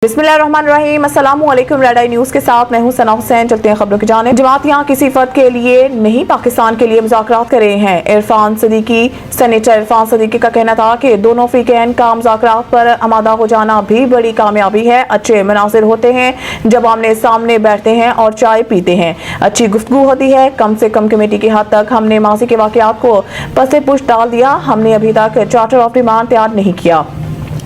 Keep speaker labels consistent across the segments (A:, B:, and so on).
A: बिस्मिल्लाहिर्रहमानिर्रहीम। अस्सलाम वालेकुम। रेड आई न्यूज़ के साथ मैं हूं सना हुसैन। चलते हैं खबरों की जानिब। जमात यहाँ किसी फर्द के लिए नहीं पाकिस्तान के लिए मुज़ाकरात कर रहे हैं। सेनेटर इरफान सदीकी का कहना था कि दोनों फ़रीक़ैन का मुज़ाकरात पर आमादा हो जाना भी बड़ी कामयाबी है। अच्छे मनाज़िर होते हैं जब आमने सामने बैठते हैं और चाय पीते हैं, अच्छी गुफ्तगू होती है। कम से कम कमेटी की हद तक हमने माजी के वाक़यात को पसे पुश डाल दिया। हमने अभी तक चार्टर ऑफ डिमांड तैयार नहीं किया।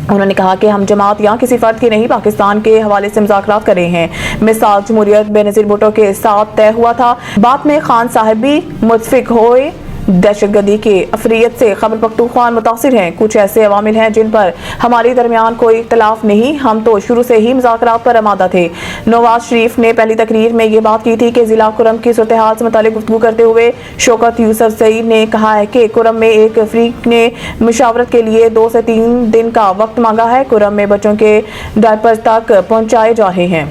A: उन्होंने कहा कि हम जमात यहाँ किसी फर्द की नहीं पाकिस्तान के हवाले से मुज़ाकरात कर रहे हैं। मिसाल जमहूरियत बेनज़ीर भुट्टो के साथ तय हुआ था। बाद में खान साहब भी मुतफिक हुए। दहशतगर्दी के अफरियत से खैबर पख्तूनख्वा मुतासिर हैं। कुछ ऐसे अवामिल हैं जिन पर हमारे दरमियान कोई इख्तलाफ नहीं। हम तो शुरू से ही मुज़ाकरात पर आमादा थे। नवाज शरीफ ने पहली तकरीर में ये बात की थी कि ज़िला कुरम की सूरत हाल से मुतालिक गुफ्तगू करते हुए शौकत यूसुफ सईद ने कहा है कि कुरम में एक फरीक ने मुशावरत के लिए 2 से 3 दिन का वक्त मांगा है। कुरम में बच्चों के डायपर्स तक पहुँचाए जा रहे हैं।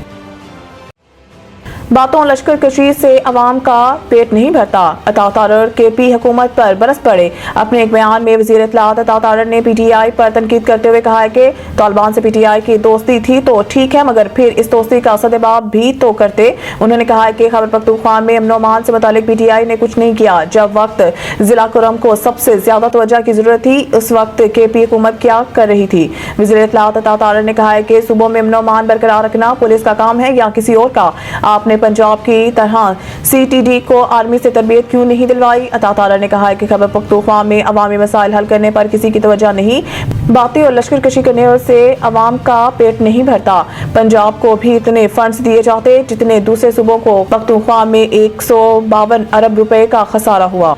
A: बातों लश्कर कशी से अवाम का पेट नहीं भरता। अता तारर के पी हुकूमत पर बरस पड़े। अपने एक बयान में वज़ीर इत्तलात अता तारर ने PTI पर तनकीद करते हुए कहा है कि तालिबान से PTI की दोस्ती थी तो ठीक है, मगर फिर इस दोस्ती का सदबाब भी तो करते। उन्होंने कहा है कि खैबर पख्तूनख्वा में अमन अमान से मुतालिक PTI ने कुछ नहीं किया। जब वक्त जिला कुरम को सबसे ज्यादा तवज्जो की जरूरत थी, उस वक्त KP हुकूमत क्या कर रही थी। वज़ीर इत्तलात अता तारर ने कहा है कि सूबों में अमन अमान बरकरार रखना पुलिस का काम है या किसी और का। आपने पंजाब की तरह CTD को आर्मी से तरबियत क्यों नहीं दिलवाई। अता तारर ने कहा है कि खैबर पख्तूनख्वा में अवामी मसाइल हल करने पर किसी की तवज्जो नहीं। बातें और लश्कर कशी करने से अवाम का पेट नहीं भरता। पंजाब को भी इतने फंड्स दिए जाते जितने दूसरे सूबों को। पख्तूनख्वा में 152 अरब रुपए का खसारा हुआ।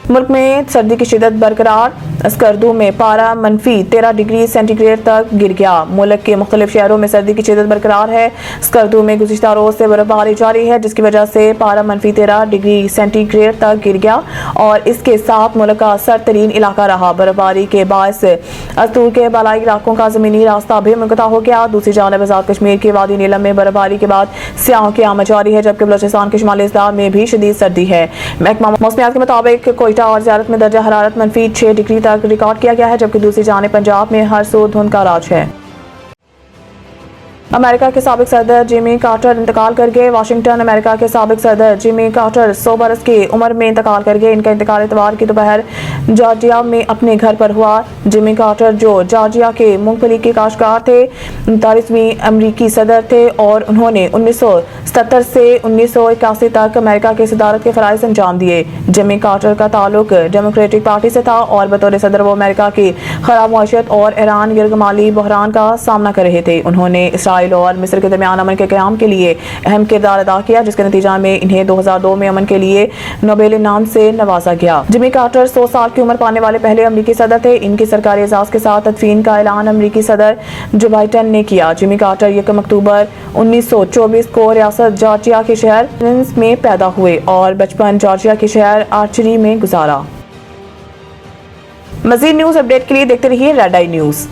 A: मुल्क में सर्दी की शिद्दत बरकरार। स्कर्दू में पारा -13 डिग्री सेंटीग्रेड तक गिर गया। मुल्क के मुख्तलिफ शहरों में सर्दी की शिद्दत बरकरार है। स्कर्दू में गुज़िश्ता रोज से बर्फबारी जारी है, जिसकी वजह से पारा -13 डिग्री सेंटीग्रेड तक गिर गया और इसके साथ मुल्क का सर्द इलाका रहा। बर्फबारी के बायस अस्तूर के बालाई इलाकों का ज़मीनी रास्ता भी मुनक़ता हो गया। दूसरी जानब आज़ाद कश्मीर के वादी नीलम में बर्फबारी के बाद स्याहों की आमद जारी है, जबकि बलूचिस्तान के शुमाली अजला में भी शदीद सर्दी है। महकमा मौसमियात के मुताबिक कोयटा और ज़ियारत में दर्जा हरारत -6 डिग्री तक रिकॉर्ड किया गया है, जबकि दूसरी जानिब पंजाब में हर सू धुंध का राज है। अमेरिका के साबिक सदर जिमी कार्टर इंतकाल कर गए। वाशिंगटन। अमेरिका के साबिक सदर जिमी कार्टर 100 बरस की उम्र में इंतकाल कर गए। इनका इंतकाल इतवार की दोपहर जॉर्जिया में अपने घर पर हुआ। जिमी कार्टर, जो जॉर्जिया के मूंगफली के काश्तकार थे, 39वीं अमरीकी सदर थे और उन्होंने 1977 से 1981 तक अमेरिका के सदारत के फराइज़ अंजाम दिए। जिमी कार्टर का ताल्लुक डेमोक्रेटिक पार्टी से था और बतौर सदर वो अमेरिका की खराब मुआशरत और ईरान गिरगमाली बहरान का सामना कर रहे थे। उन्होंने इसराइल और मिस्र के दरमियान अमन के क़याम के लिए अहम किरदार अदा किया, जिसके नतीजा में इन्हें 2002 में अमन के लिए नोबेल इनाम से नवाजा गया। जिमी कार्टर 100 साल की उम्र पाने वाले पहले अमरीकी सदर थे। इनकी सरकारी एजाज के साथ तदफीन का ऐलान अमरीकी सदर जो बाइडेन ने किया। जिमी कार्टर 1 अक्टूबर 1924 को रियासत जॉर्जिया के शहर एथेंस में पैदा हुए और बचपन जॉर्जिया के शहर आर्चरी में गुजारा। मज़ीद न्यूज़ अपडेट के लिए देखते रहिए रेड आई न्यूज़।